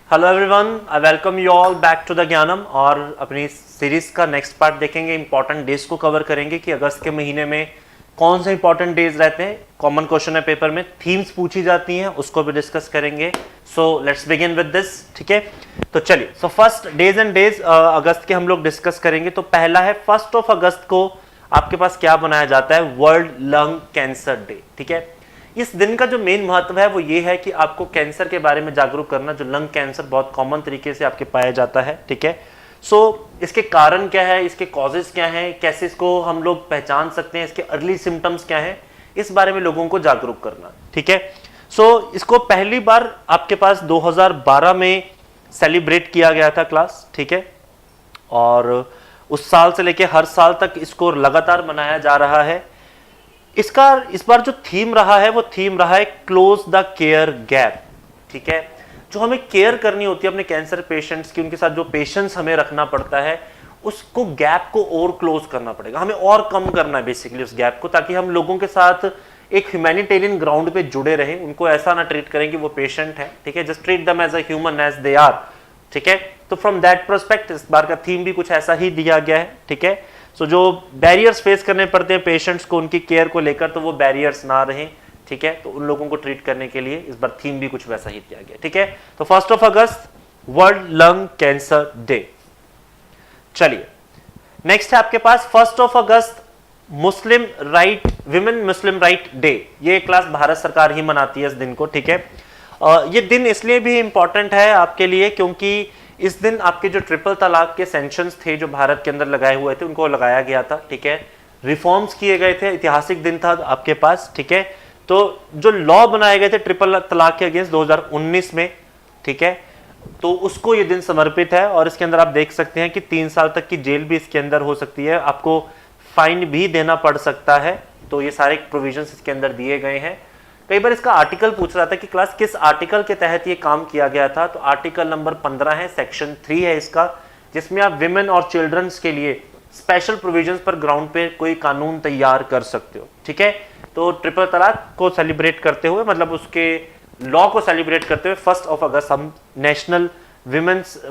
Hello everyone, I welcome you all back to the Gyanam. और अपनी series का next part देखेंगे। इंपॉर्टेंट डेज को कवर करेंगे कि अगस्त के महीने में कौन से इंपॉर्टेंट डेज रहते हैं। कॉमन क्वेश्चन है पेपर में, थीम्स पूछी जाती हैं, उसको भी डिस्कस करेंगे। So let's begin with this. ठीक है, तो चलिए। So first days and days अगस्त के हम लोग डिस्कस करेंगे। तो पहला है 1 अगस्त को आपके पास क्या बनाया जाता है? World lung cancer day. ठीक है, इस दिन का जो मेन महत्व है वो ये है कि आपको कैंसर के बारे में जागरूक करना, जो लंग कैंसर बहुत कॉमन तरीके से आपके पाया जाता है। ठीक है, सो इसके कारण क्या है, इसके कॉजेस क्या हैं, कैसे इसको हम लोग पहचान सकते हैं, इसके अर्ली सिम्टम्स क्या हैं, इस बारे में लोगों को जागरूक करना। ठीक है, सो इसको पहली बार आपके पास 2012 में सेलिब्रेट किया गया था क्लास। ठीक है, और उस साल से लेके हर साल तक इसको लगातार मनाया जा रहा है। इसका इस बार जो थीम रहा है वो थीम रहा है क्लोज द केयर गैप। ठीक है, जो हमें केयर करनी होती है अपने कैंसर पेशेंट्स की, उनके साथ जो पेशेंस हमें रखना पड़ता है, उसको गैप को और क्लोज करना पड़ेगा, हमें और कम करना है बेसिकली उस गैप को, ताकि हम लोगों के साथ एक ह्यूमैनिटेरियन ग्राउंड पे जुड़े रहें। उनको ऐसा ना ट्रीट करें कि वो पेशेंट है। ठीक है, just treat them as a human as they are. ठीक है, तो फ्रॉम दैट पर्सपेक्टिव इस बार का थीम भी कुछ ऐसा ही दिया गया है। ठीक है, सो जो बैरियर्स फेस करने पड़ते हैं पेशेंट्स को उनकी केयर को लेकर, तो वो बैरियर्स ना रहें। ठीक है, तो उन लोगों को ट्रीट करने के लिए इस बार थीम भी कुछ वैसा ही दिया गया। ठीक है, तो 1 अगस्त वर्ल्ड लंग कैंसर डे। चलिए, नेक्स्ट है आपके पास 1 अगस्त Muslim right, women Muslim right day. ये क्लास भारत सरकार ही मनाती है इस दिन को। ठीक है, ये दिन इसलिए भी इंपॉर्टेंट है आपके लिए क्योंकि इस दिन आपके जो ट्रिपल तलाक के सैंक्शंस थे जो भारत के अंदर लगाए हुए थे, उनको लगाया गया था। ठीक है, रिफॉर्म्स किए गए थे, ऐतिहासिक दिन था आपके पास। ठीक है, तो जो लॉ बनाए गए थे ट्रिपल तलाक के अगेंस्ट 2019 में, ठीक है, तो उसको ये दिन समर्पित है। और इसके अंदर आप देख सकते हैं कि 3 साल तक की जेल भी इसके अंदर हो सकती है, आपको फाइन भी देना पड़ सकता है। तो ये सारे प्रोविजंस इसके अंदर दिए गए हैं। कई बार इसका आर्टिकल पूछ रहा था कि क्लास किस आर्टिकल के तहत ये काम किया गया था, तो आर्टिकल नंबर 15 है, सेक्शन 3 है इसका, जिसमें आप विमेन और चिल्ड्रंस के लिए स्पेशल प्रोविजंस पर ग्राउंड पे कोई कानून तैयार कर सकते हो। ठीक है, तो ट्रिपल तलाक को सेलिब्रेट करते हुए, मतलब उसके लॉ को सेलिब्रेट करते हुए 1 अगस्त हम national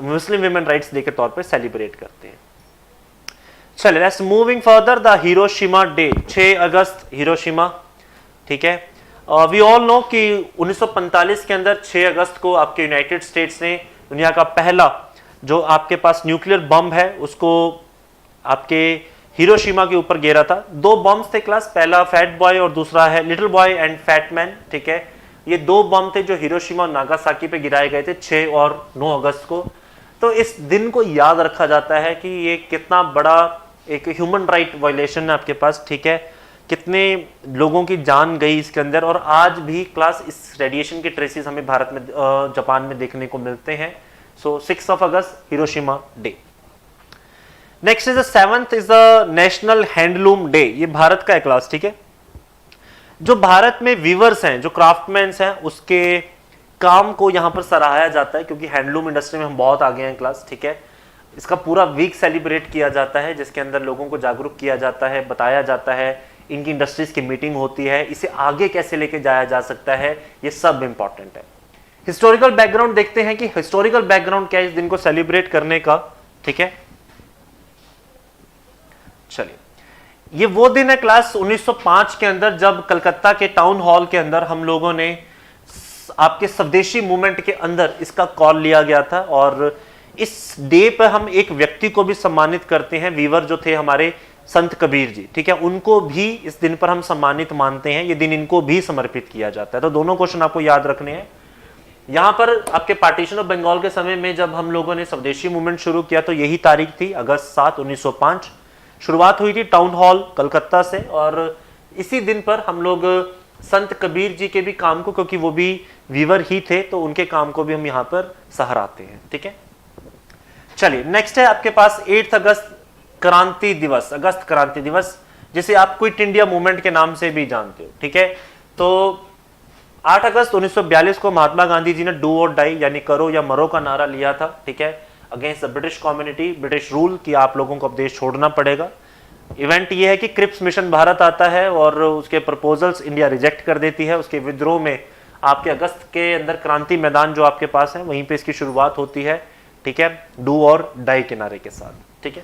Muslim women rights day के तौर पर सेलिब्रेट करते हैं। चलिए, let's moving further, the Hiroshima day, 6 अगस्त हिरोशिमा। ठीक है, वी ऑल नो कि 1945 के अंदर 6 अगस्त को आपके यूनाइटेड स्टेट्स ने दुनिया का पहला जो आपके पास न्यूक्लियर बम है उसको आपके हिरोशिमा के ऊपर गिरा था। 2 बम्स थे क्लास, पहला फैट बॉय और दूसरा है little boy and fat man. ठीक है, ये 2 बम थे जो हिरोशिमा और नागासाकी पे गिराए गए थे 6 और 9 अगस्त को। तो इस दिन को याद रखा जाता है कि ये कितना बड़ा एक ह्यूमन राइट वायलेशन है आपके पास। ठीक है, कितने लोगों की जान गई इसके अंदर, और आज भी क्लास इस रेडिएशन के ट्रेसेस हमें भारत में, जापान में देखने को मिलते हैं। सो 6 अगस्त Hiroshima day. Next is the 7th is the national handloom day. ये भारत का है क्लास। ठीक है, जो भारत में वीवर्स हैं, जो क्राफ्टमैन्स हैं, उसके काम को यहाँ पर सराहाया जाता है क्योंकि हैंडलूम इंडस्ट्री में हम बहुत आगे हैं क्लास। ठीक है, इसका पूरा वीक सेलिब्रेट किया जाता है जिसके अंदर लोगों को जागरूक किया जाता है, बताया जाता है, इनकी इंडस्ट्रीज की मीटिंग होती है, इसे आगे कैसे लेके जाया जा सकता है, ये सब इंपॉर्टेंट है। हिस्टोरिकल बैकग्राउंड देखते हैं कि हिस्टोरिकल बैकग्राउंड क्या है इस दिन को सेलिब्रेट करने का। ठीक है, चलिए, ये वो दिन है क्लास 1905 के अंदर जब कलकत्ता के टाउन हॉल के अंदर हम लोगों ने आपके स्वदेशी मूवमेंट के अंदर इसका कॉल लिया गया था। और इस डे पर हम एक व्यक्ति को भी सम्मानित करते हैं, वीवर जो थे हमारे संत कबीर जी। ठीक है, उनको भी इस दिन पर हम सम्मानित मानते हैं, ये दिन इनको भी समर्पित किया जाता है। तो दोनों क्वेश्चन आपको याद रखने हैं। यहां पर आपके पार्टीशन ऑफ बंगाल के समय में जब हम लोगों ने स्वदेशी मूवमेंट शुरू किया तो यही तारीख थी, अगस्त 7, 1905। शुरुआत हुई थी टाउन हॉल कलकत्ता से, और इसी दिन पर हम लोग संत कबीर जी के भी काम को, क्योंकि वो भी वीवर ही थे, तो उनके काम को भी हम यहाँ पर सहराते हैं। ठीक है, चलिए, नेक्स्ट है आपके पास 8 अगस्त क्रांति दिवस, अगस्त क्रांति दिवस, जिसे आप क्विट इंडिया मूवमेंट के नाम से भी जानते हो। ठीक है, तो 8 अगस्त 1942 को महात्मा गांधी जी ने डू और डाई यानी करो या मरो का नारा लिया था। ठीक है, against the British community, British rule कि आप लोगों को अब देश छोड़ना पड़ेगा। इवेंट ये है कि क्रिप्स मिशन भारत आता है और उसके प्रपोजल्स इंडिया रिजेक्ट कर देती है। उसके विद्रोह में आपके अगस्त के अंदर क्रांति मैदान जो आपके पास है वहीं पे इसकी शुरुआत होती है, ठीक है, डू और डाई किनारे के साथ, ठीक है।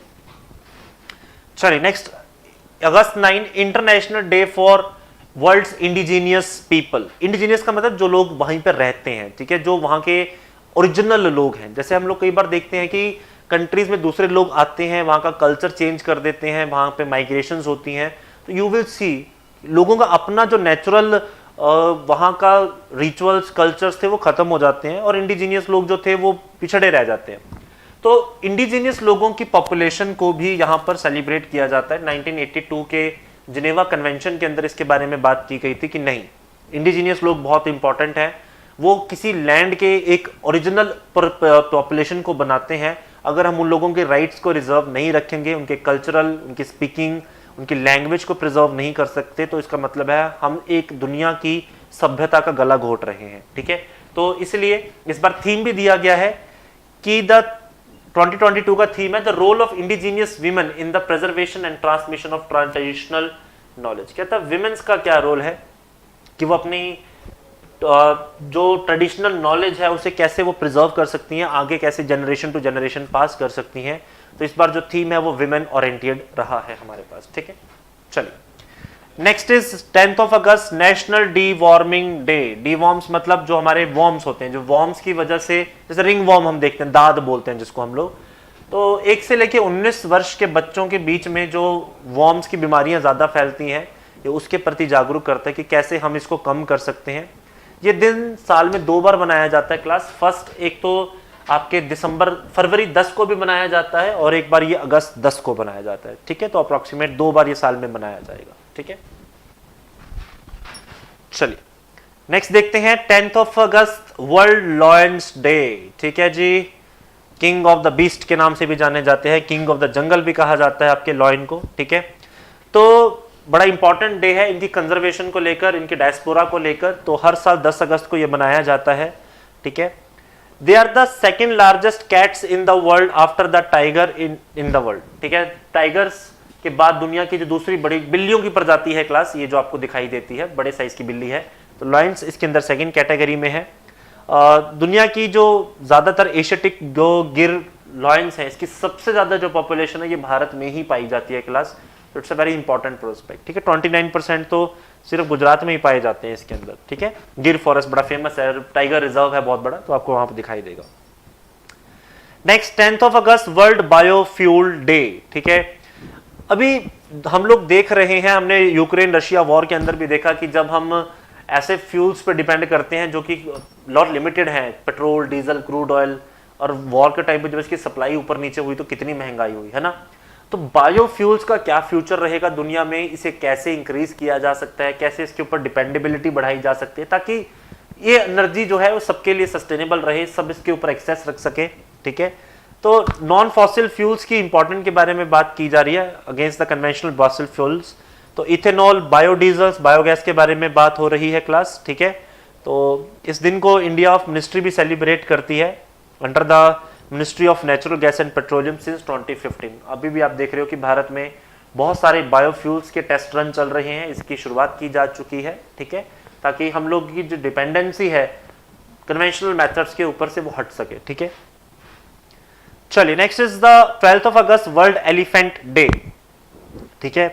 चलिए नेक्स्ट, अगस्त 9 international day for worlds indigenous people. Indigenous का मतलब जो लोग वहीं पर रहते हैं, ठीक है, जो वहां के ओरिजिनल लोग हैं। जैसे हम लोग कई बार देखते हैं कि कंट्रीज में दूसरे लोग आते हैं, वहां का कल्चर चेंज कर देते हैं, वहां पे माइग्रेशंस होती हैं, तो यू विल सी लोगों का अपना जो नेचुरल वहां का रिचुअल्स कल्चर्स थे वो खत्म हो जाते हैं और इंडिजीनियस लोग जो थे वो पिछड़े रह जाते हैं। तो इंडिजीनियस लोगों की पॉपुलेशन को भी यहाँ पर सेलिब्रेट किया जाता है। 1982 के जिनेवा कन्वेंशन के अंदर इसके बारे में बात की गई थी कि नहीं, इंडिजीनियस लोग बहुत इंपॉर्टेंट हैं, वो किसी लैंड के एक ओरिजिनल पॉपुलेशन को बनाते हैं। अगर हम उन लोगों के राइट्स को रिजर्व नहीं रखेंगे, उनके कल्चरल, उनकी स्पीकिंग, उनकी लैंग्वेज को प्रिजर्व नहीं कर सकते, तो इसका मतलब है हम एक दुनिया की सभ्यता का गला घोट रहे हैं, ठीक है। तो इसलिए इस बार थीम भी दिया गया है कि 2022 का थीम है the role of indigenous women in the preservation and transmission of traditional knowledge. कहता है विमेन्स का क्या रोल है कि वो अपनी जो ट्रेडिशनल नॉलेज है उसे कैसे वो प्रिजर्व कर सकती हैं, आगे कैसे जनरेशन टू जनरेशन पास कर सकती हैं। तो इस बार जो थीम है वो विमेन ओरिएंटेड रहा है हमारे पास, ठीक है। चलिए next is 10th of August national D warming day. D worms मतलब जो हमारे वॉर्म्स होते हैं, जो वॉर्म्स की वजह से, जैसे रिंग वॉर्म हम देखते हैं, दाद बोलते हैं जिसको हम लोग, तो 1 से लेके 19 वर्ष के बच्चों के बीच में जो वॉर्म्स की बीमारियां ज्यादा फैलती हैं, ये उसके प्रति जागरूक करता है कि कैसे हम इसको कम कर सकते हैं। ये दिन साल में 2 बार मनाया जाता है क्लास। फर्स्ट एक तो आपके फरवरी 10 को भी मनाया जाता है और एक बार ये अगस्त 10 को मनाया जाता है, ठीक है। तो अप्रोक्सीमेट 2 बार ये साल में मनाया जाएगा, ठीक है। चलिए नेक्स्ट देखते हैं 10th of August world lions day, ठीक है जी। किंग ऑफ द बीस्ट के नाम से भी जाने जाते हैं, किंग ऑफ द जंगल भी कहा जाता है आपके लॉयन को, ठीक है। तो बड़ा इंपॉर्टेंट डे है इनकी कंजर्वेशन को लेकर, इनके डायस्पोरा को लेकर। तो हर साल 10 अगस्त को ये मनाया जाता है, ठीक है। They are the second largest cats in the world after the tiger in the world, ठीक है। टाइगर्स के बाद दुनिया की जो दूसरी बड़ी बिल्लियों की प्रजाति है क्लास, ये जो आपको दिखाई देती है, बड़े साइज की बिल्ली है, तो लायंस इसके अंदर सेकंड कैटेगरी में है। दुनिया की जो ज्यादातर एशियाटिक जो गिर लायंस है, इसकी सबसे ज्यादा जो पॉपुलेशन है ये भारत में ही पाई जाती है क्लास। तो it's a very important prospect, ठीक है। 29% तो सिर्फ गुजरात में ही पाए जाते हैं इसके अंदर, ठीक है। गिर फॉरेस्ट बड़ा फेमस है, टाइगर रिजर्व है बहुत बड़ा, तो आपको वहां पर दिखाई देगा। Next 10th of August world biofuel day, ठीक है। अभी हम लोग देख रहे हैं, हमने यूक्रेन रशिया वॉर के अंदर भी देखा कि जब हम ऐसे फ्यूल्स पे डिपेंड करते हैं जो कि लॉट लिमिटेड है, पेट्रोल, डीजल, क्रूड ऑयल, और वॉर के टाइम पे जब इसकी सप्लाई ऊपर नीचे हुई तो कितनी महंगाई हुई है ना। तो बायोफ्यूल्स का क्या फ्यूचर रहेगा दुनिया में, इसे कैसे इंक्रीज किया जा सकता है, कैसे इसके ऊपर डिपेंडेबिलिटी बढ़ाई जा सकती है ताकि ये एनर्जी जो है वो सबके लिए सस्टेनेबल रहे, सब इसके ऊपर एक्सेस रख सके, ठीक है। तो नॉन फॉसिल फ्यूल्स की इंपॉर्टेंट के बारे में बात की जा रही है against the conventional fossil fuels. तो इथेनॉल, बायोडीजल्स, बायोगैस के बारे में बात हो रही है क्लास, ठीक है। तो इस दिन को इंडिया ऑफ मिनिस्ट्री भी सेलिब्रेट करती है under the ministry of natural gas and petroleum since 2015। अभी भी आप देख रहे हो कि भारत में बहुत सारे बायोफ्यूल्स के टेस्ट रन चल रहे हैं, इसकी शुरुआत की जा चुकी है, ठीक है, ताकि हम लोग की जो डिपेंडेंसी है कन्वेंशनल मेथड्स के ऊपर से वो हट सके, ठीक है। चलिए next is the 12th of August world elephant day, ठीक है।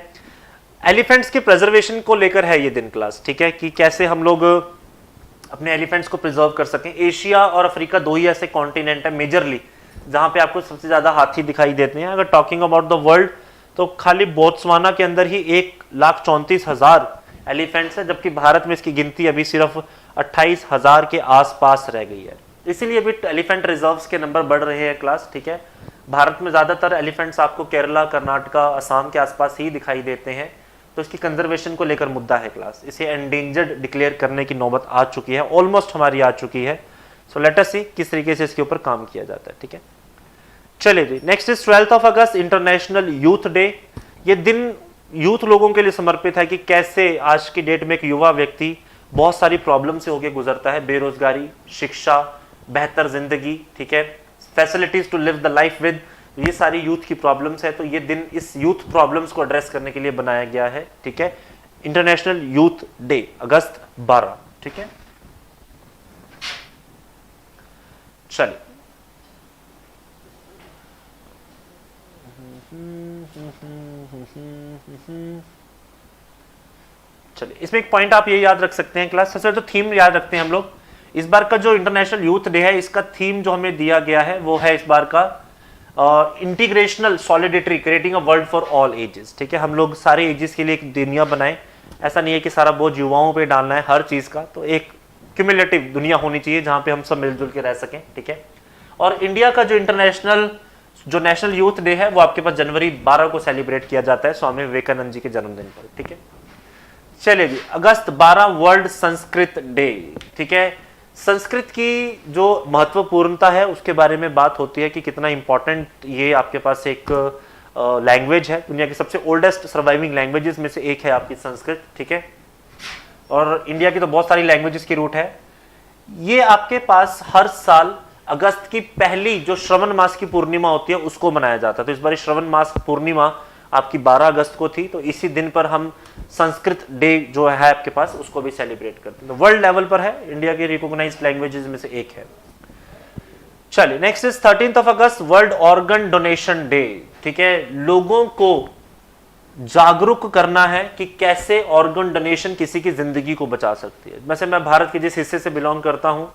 एलिफेंट्स के प्रिजर्वेशन को लेकर है ये दिन क्लास, ठीक है, कि कैसे हम लोग अपने एलिफेंट्स को प्रिजर्व कर सकें। एशिया और अफ्रीका 2 ही ऐसे कॉन्टिनेंट है मेजरली जहां पे आपको सबसे ज्यादा हाथी दिखाई देते हैं। अगर टॉकिंग अबाउट द वर्ल्ड तो खाली बोत्सवाना के अंदर ही 1,34,000 एलिफेंट्स है, जबकि भारत में इसकी गिनती अभी सिर्फ 28,000 के आसपास रह गई है। इसीलिए अभी एलिफेंट रिजर्व्स के नंबर बढ़ रहे हैं क्लास, ठीक है। भारत में ज्यादातर एलिफेंट्स आपको केरला, कर्नाटका, असम के आसपास ही दिखाई देते हैं, तो इसकी कंजर्वेशन को लेकर मुद्दा है क्लास। इसे एंडेंजर्ड डिक्लेयर करने की नौबत आ चुकी है, ऑलमोस्ट हमारी आ चुकी है। सो लेट अस सी किस तरीके से इसके ऊपर काम किया जाता है, ठीक है। चलिए जी नेक्स्ट इज 12th of अगस्त इंटरनेशनल यूथ डे। ये दिन यूथ लोगों के लिए समर्पित है कि कैसे आज की डेट में एक युवा व्यक्ति बहुत सारी प्रॉब्लम से होकर गुजरता है, बेरोजगारी, शिक्षा, बेहतर जिंदगी, ठीक है, facilities to live the life with, ये सारी यूथ की प्रॉब्लम्स है। तो ये दिन इस यूथ प्रॉब्लम्स को एड्रेस करने के लिए बनाया गया है, ठीक है। इंटरनेशनल यूथ डे अगस्त 12, ठीक है। चलिए चलिए, इसमें एक पॉइंट आप ये याद रख सकते हैं क्लास, सबसे तो थीम याद रखते हैं हम लोग। इस बार का जो इंटरनेशनल यूथ डे है, इसका थीम जो हमें दिया गया है वो है इस बार का intergenerational solidarity creating a world for all ages. ठीक है, हम लोग सारे एजेस के लिए एक दुनिया बनाएं। ऐसा नहीं है कि सारा बोझ युवाओं पे डालना है हर चीज का, तो एक क्यूमुलेटिव दुनिया होनी चाहिए जहां पे हम सब मिलजुल के रह सकें। ठीक है, और इंडिया का जो नेशनल यूथ डे है वो आपके पास जनवरी 12 को सेलिब्रेट किया जाता है, स्वामी विवेकानंद जी के जन्मदिन पर। ठीक है, चलिए जी, अगस्त 12 वर्ल्ड संस्कृत डे। ठीक है, संस्कृत की जो महत्वपूर्णता है उसके बारे में बात होती है कि कितना इंपॉर्टेंट ये आपके पास एक लैंग्वेज है, दुनिया की सबसे ओल्डेस्ट सर्वाइविंग लैंग्वेजेस में से एक है आपकी संस्कृत। ठीक है, और इंडिया की तो बहुत सारी लैंग्वेजेस की रूट है। ये आपके पास हर साल अगस्त की पहली जो श्रवण मास की पूर्णिमा होती है उसको मनाया जाता है। तो इस बार श्रवण मास पूर्णिमा आपकी 12 अगस्त को थी, तो इसी दिन पर हम संस्कृत डे जो है आपके पास उसको भी सेलिब्रेट करते हैं। तो वर्ल्ड लेवल पर है, इंडिया की रिकॉग्नाइज्ड लैंग्वेजेस में से एक है। चलिए, next is 13 August world organ donation day. ठीक है, लोगों को जागरूक करना है कि कैसे ऑर्गन डोनेशन किसी की जिंदगी को बचा सकती है। वैसे मैं भारत के जिस हिस्से से बिलोंग करता हूं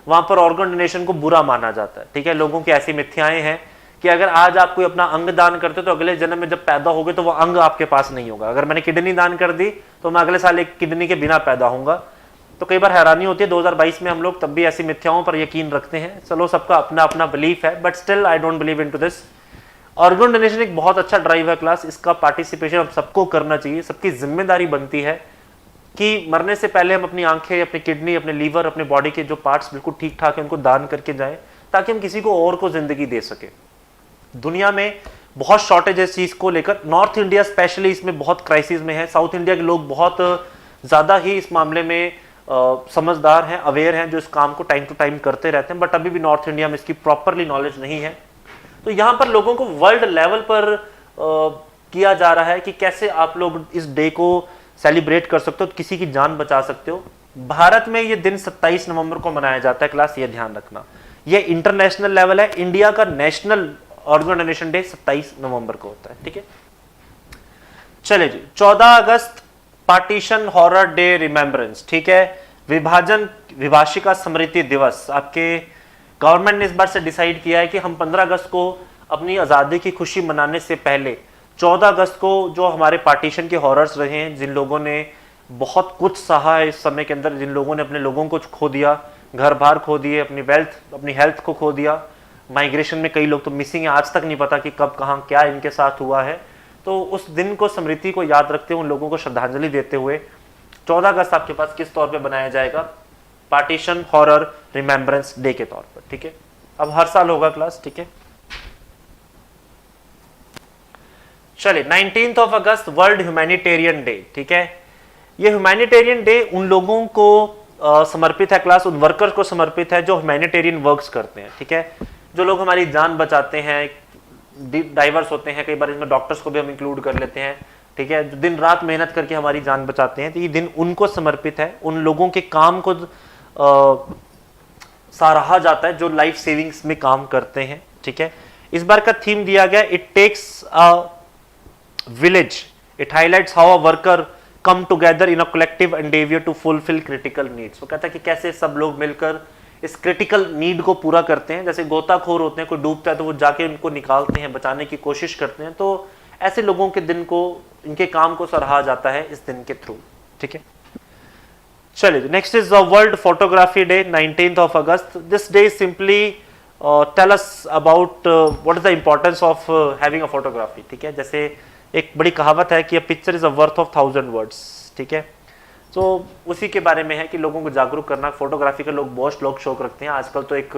वहां पर ऑर्गन डोनेशन को बुरा माना जाता है। ठीक है, लोगों की ऐसी मिथ्याएं हैं कि अगर आज आप कोई अपना अंग दान करते हो तो अगले जन्म में जब पैदा होगे तो वो अंग आपके पास नहीं होगा। अगर मैंने किडनी दान कर दी तो मैं अगले साल एक किडनी के बिना पैदा होऊंगा। तो कई बार हैरानी होती है, 2022 में हम लोग तब भी ऐसी मिथ्याओं पर यकीन रखते हैं। चलो, सबका अपना अपना बिलीफ है, but still I don't believe into this. Organ donation एक बहुत अच्छा ड्राइव है क्लास, इसका पार्टिसिपेशन अब सबको करना चाहिए। सबकी जिम्मेदारी बनती है कि मरने से पहले हम अपनी आंखें, अपनी किडनी, अपने लीवर, अपने बॉडी के जो पार्ट्स बिल्कुल ठीक ठाक है उनको दान करके जाएं, ताकि हम किसी को और को जिंदगी दे सके। दुनिया में बहुत शॉर्टेज है इस चीज को लेकर, नॉर्थ इंडिया स्पेशली इसमें बहुत क्राइसिस में है। साउथ इंडिया के लोग बहुत ज्यादा ही इस मामले में समझदार हैं, अवेयर हैं, जो इस काम को टाइम टू टाइम करते रहते हैं, बट अभी भी नॉर्थ इंडिया में इसकी प्रॉपरली नॉलेज नहीं है। तो यहां पर लोगों को वर्ल्ड लेवल पर किया जा रहा है कि कैसे आप लोग इस डे को सेलिब्रेट कर सकते हो, किसी की जान बचा सकते हो। भारत में ये दिन 27 नवंबर को मनाया जाता है क्लास, ये ध्यान रखना। ये इंटरनेशनल लेवल है, इंडिया का नेशनल ऑर्गन डोनेशन डे 27 नवंबर को होता है। ठीक है, चलिए जी, 14 अगस्त पार्टीशन हॉरर डे रिमेम्बरेंस। ठीक है, विभाषिका स्मृति दिवस। आपके गवर्नमेंट ने इस बार से डिसाइड किया है कि हम 15 अगस्त को अपनी आजादी की खुशी मनाने से पहले 14 अगस्त को जो हमारे पार्टीशन के हॉरर्स रहे हैं, जिन लोगों ने बहुत कुछ सहा है इस समय के अंदर, जिन लोगों ने अपने लोगों को खो दिया, घर बार खो दिए, अपनी वेल्थ, अपनी हेल्थ को खो दिया, माइग्रेशन में कई लोग तो मिसिंग है, आज तक नहीं पता कि कब कहां क्या इनके साथ हुआ है। तो उस दिन को, स्मृति को याद रखते हुए, उन लोगों को श्रद्धांजलि देते हुए 14 अगस्त आपके पास किस तौर पे बनाया जाएगा? पार्टीशन हॉरर रिमेम्बरेंस डे के तौर पर। ठीक है, अब हर साल होगा क्लास। ठीक है, चलिए, 19 अगस्त वर्ल्ड ह्यूमैनिटेरियन डे। ठीक है, ये ह्यूमैनिटेरियन डे उन लोगों को समर्पित है क्लास, उन वर्कर्स को समर्पित है जो ह्यूमैनिटेरियन वर्क्स करते हैं। ठीक है, जो लोग हमारी जान बचाते हैं, डाइवर्स होते हैं, कई बार इसमें डॉक्टर्स को भी हम इंक्लूड कर लेते हैं। ठीक है, जो दिन रात मेहनत करके हमारी जान बचाते हैं, तो ये दिन उनको समर्पित है। उन लोगों के काम को सराहा जाता है जो लाइफ सेविंग्स में काम करते हैं। ठीक है, इस बार का थीम दिया गया, it takes a village, it highlights how a worker come together in a collective endeavor to fulfill critical needs। वो कहता है कि कैसे सब लोग मिलकर इस क्रिटिकल नीड को पूरा करते हैं। जैसे गोताखोर होते हैं, कोई डूबता है तो वो जाके उनको निकालते हैं, बचाने की कोशिश करते हैं। तो ऐसे लोगों के दिन को, इनके काम को सराहा जाता है इस दिन के थ्रू। ठीक है, चलिए, next is the world photography day, 19 अगस्त। This day simply tell us about what is the importance of having a photography. ठीक है, जैसे एक बड़ी कहावत है कि a picture is a worth of 1000 words. ठीक है, तो उसी के बारे में है कि लोगों को जागरूक करना। फोटोग्राफी का लोग बहुत लोग शौक रखते हैं, आजकल तो एक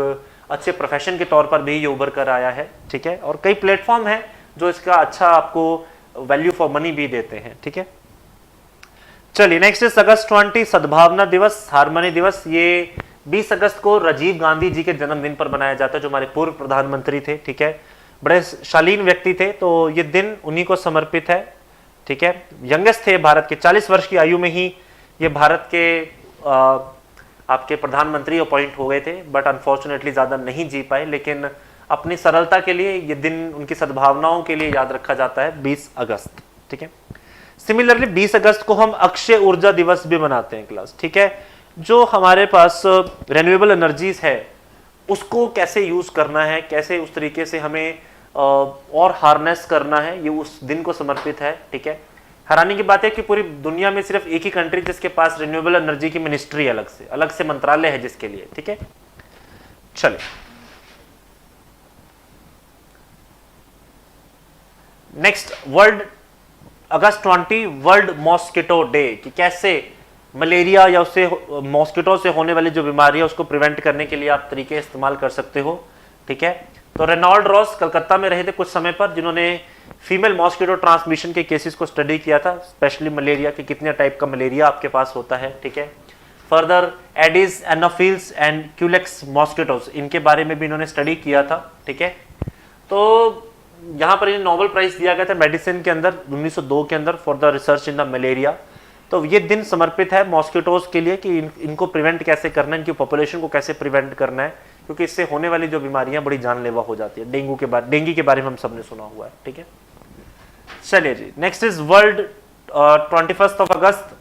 अच्छे प्रोफेशन के तौर पर भी ये उभर कर आया है। ठीक है, और कई प्लेटफॉर्म है जो इसका अच्छा आपको वैल्यू फॉर मनी भी देते हैं। ठीक है, चलिए, नेक्स्ट इज अगस्त 20 सद्भावना दिवस, हारमोनी दिवस। ये 20 अगस्त को राजीव गांधी जी के जन्मदिन पर मनाया जाता है, जो हमारे पूर्व प्रधानमंत्री थे। ठीक है, बड़े शालीन व्यक्ति थे, तो ये दिन उन्हीं को समर्पित है। ठीक है, यंगेस्ट थे भारत के, 40 वर्ष की आयु में ही ये भारत के आपके प्रधानमंत्री अपॉइंट हो गए थे, बट अनफॉर्चुनेटली ज़्यादा नहीं जी पाए, लेकिन अपनी सरलता के लिए ये दिन उनकी सद्भावनाओं के लिए याद रखा जाता है 20 अगस्त। ठीक है, सिमिलरली 20 अगस्त को हम अक्षय ऊर्जा दिवस भी मनाते हैं क्लास। ठीक है, जो हमारे पास रिन्यूएबल एनर्जीज है उसको कैसे यूज करना है, कैसे उस तरीके से हमें और हार्नेस करना है, ये उस दिन को समर्पित है। ठीक है, हैरानी की बात है कि पूरी दुनिया में सिर्फ एक ही कंट्री जिसके पास रिन्यूएबल एनर्जी की मिनिस्ट्री है, अलग से मंत्रालय है जिसके लिए। ठीक है, चलिए नेक्स्ट, वर्ल्ड अगस्त 20 वर्ल्ड मॉस्किटो डे, कि कैसे मलेरिया या उससे मॉस्किटो से होने वाली जो बीमारी है उसको प्रिवेंट करने के लिए आप तरीके इस्तेमाल कर सकते हो। ठीक है, तो रेनॉल्ड रॉस कलकत्ता में रहे थे कुछ समय पर, जिन्होंने फीमेल मॉस्किटो ट्रांसमिशन के केसेस को स्टडी किया था, स्पेशली मलेरिया के कितने टाइप का मलेरिया आपके पास होता है। ठीक है, further Aedes, Anopheles and Culex mosquitoes, इनके बारे में भी इन्होंने स्टडी किया था। ठीक है, तो यहाँ पर इन्हें नोबेल प्राइज दिया गया था मेडिसिन के अंदर 1902 के अंदर for the research in the malaria. तो ये दिन समर्पित है मॉस्किटोज के लिए कि इनको प्रिवेंट कैसे करना है, इनकी पॉपुलेशन को कैसे प्रिवेंट करना है, क्योंकि इससे होने वाली जो बीमारियां बड़ी जानलेवा हो जाती है। डेंगू के बारे में हम सबने सुना हुआ है। ठीक है, चलिए जी, नेक्स्ट इज वर्ल्ड 21 अगस्त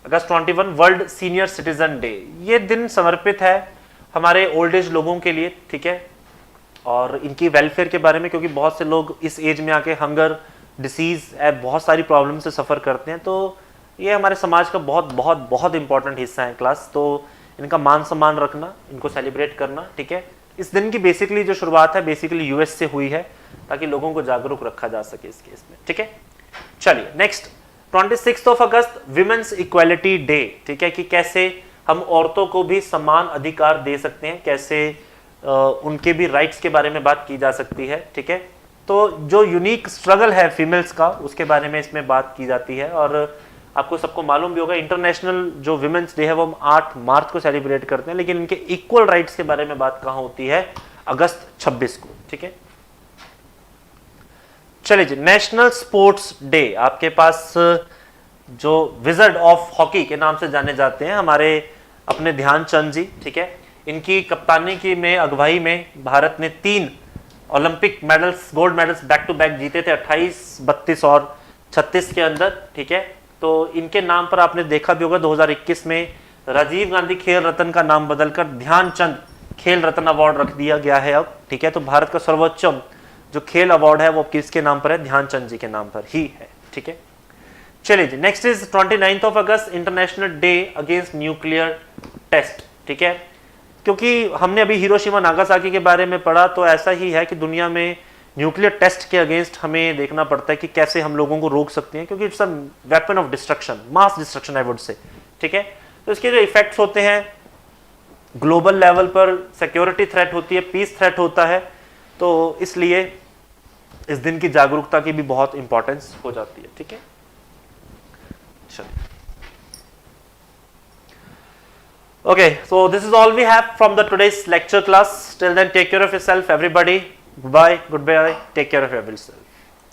21 वर्ल्ड सीनियर सिटीजन डे। ये दिन समर्पित है हमारे ओल्ड एज लोगों के लिए। ठीक है, और इनकी वेलफेयर के बारे में, क्योंकि बहुत से लोग इस एज में आके हंगर, डिसीज, बहुत सारी प्रॉब्लम से सफ़र करते हैं, तो ये हमारे समाज का बहुत बहुत बहुत इंपॉर्टेंट हिस्सा है क्लास। तो इनका मान सम्मान रखना, इनको सेलिब्रेट करना। ठीक है, इस दिन की बेसिकली जो शुरुआत है बेसिकली यूएस से हुई है, ताकि लोगों को जागरूक रखा जा सके इस केस में। ठीक है, चलिए नेक्स्ट 26 अगस्त विमेंस इक्वालिटी डे। ठीक है, कि कैसे हम औरतों को भी समान अधिकार दे सकते हैं, कैसे उनके भी राइट्स के बारे में बात की जा सकती है। ठीक है, तो जो यूनिक स्ट्रगल है फीमेल्स का उसके बारे में इसमें बात की जाती है। और आपको सबको मालूम भी होगा इंटरनेशनल जो विमेंस डे है वो हम 8 मार्च को सेलिब्रेट करते हैं, लेकिन इनके इक्वल राइट्स के बारे में बात कहाँ होती है, अगस्त 26 को। ठीक है, चलिए जी, नेशनल स्पोर्ट्स डे आपके पास जो विजर्ड ऑफ हॉकी के नाम से जाने जाते हैं हमारे अपने ध्यानचंद जी। ठीक है, इनकी कप्तानी की में अगुवाई में भारत ने 3 olympic medals, gold medals back to back जीते थे 28, 32 और 36 के अंदर। ठीक है, तो इनके नाम पर आपने देखा भी होगा 2021 में राजीव गांधी खेल रत्न का नाम बदलकर ध्यानचंद खेल रत्न अवार्ड रख दिया गया है अब। ठीक है, तो भारत का सर्वोच्चम जो खेल अवार्ड है वो किसके नाम पर है, ध्यानचंद जी के नाम पर ही है। ठीक है, चलिए जी, नेक्स्ट इज 29 अगस्त international day against nuclear test. ठीक है, क्योंकि हमने अभी हिरोशिमा नागासाकी के बारे में पढ़ा, तो ऐसा ही है कि दुनिया में न्यूक्लियर टेस्ट के अगेंस्ट हमें देखना पड़ता है कि कैसे हम लोगों को रोक सकते हैं, क्योंकि it's a weapon of destruction, mass destruction I would say. ठीक है, तो इसके जो इफेक्ट्स होते हैं ग्लोबल लेवल पर, सिक्योरिटी थ्रेट होती है, पीस थ्रेट होता है, तो इसलिए इस दिन की जागरूकता की भी बहुत इंपॉर्टेंस हो जाती है। ठीक है, चलिए, okay, so this is all we have from the today's lecture class. Till then, take care of yourself everybody. Goodbye, take care of yourself.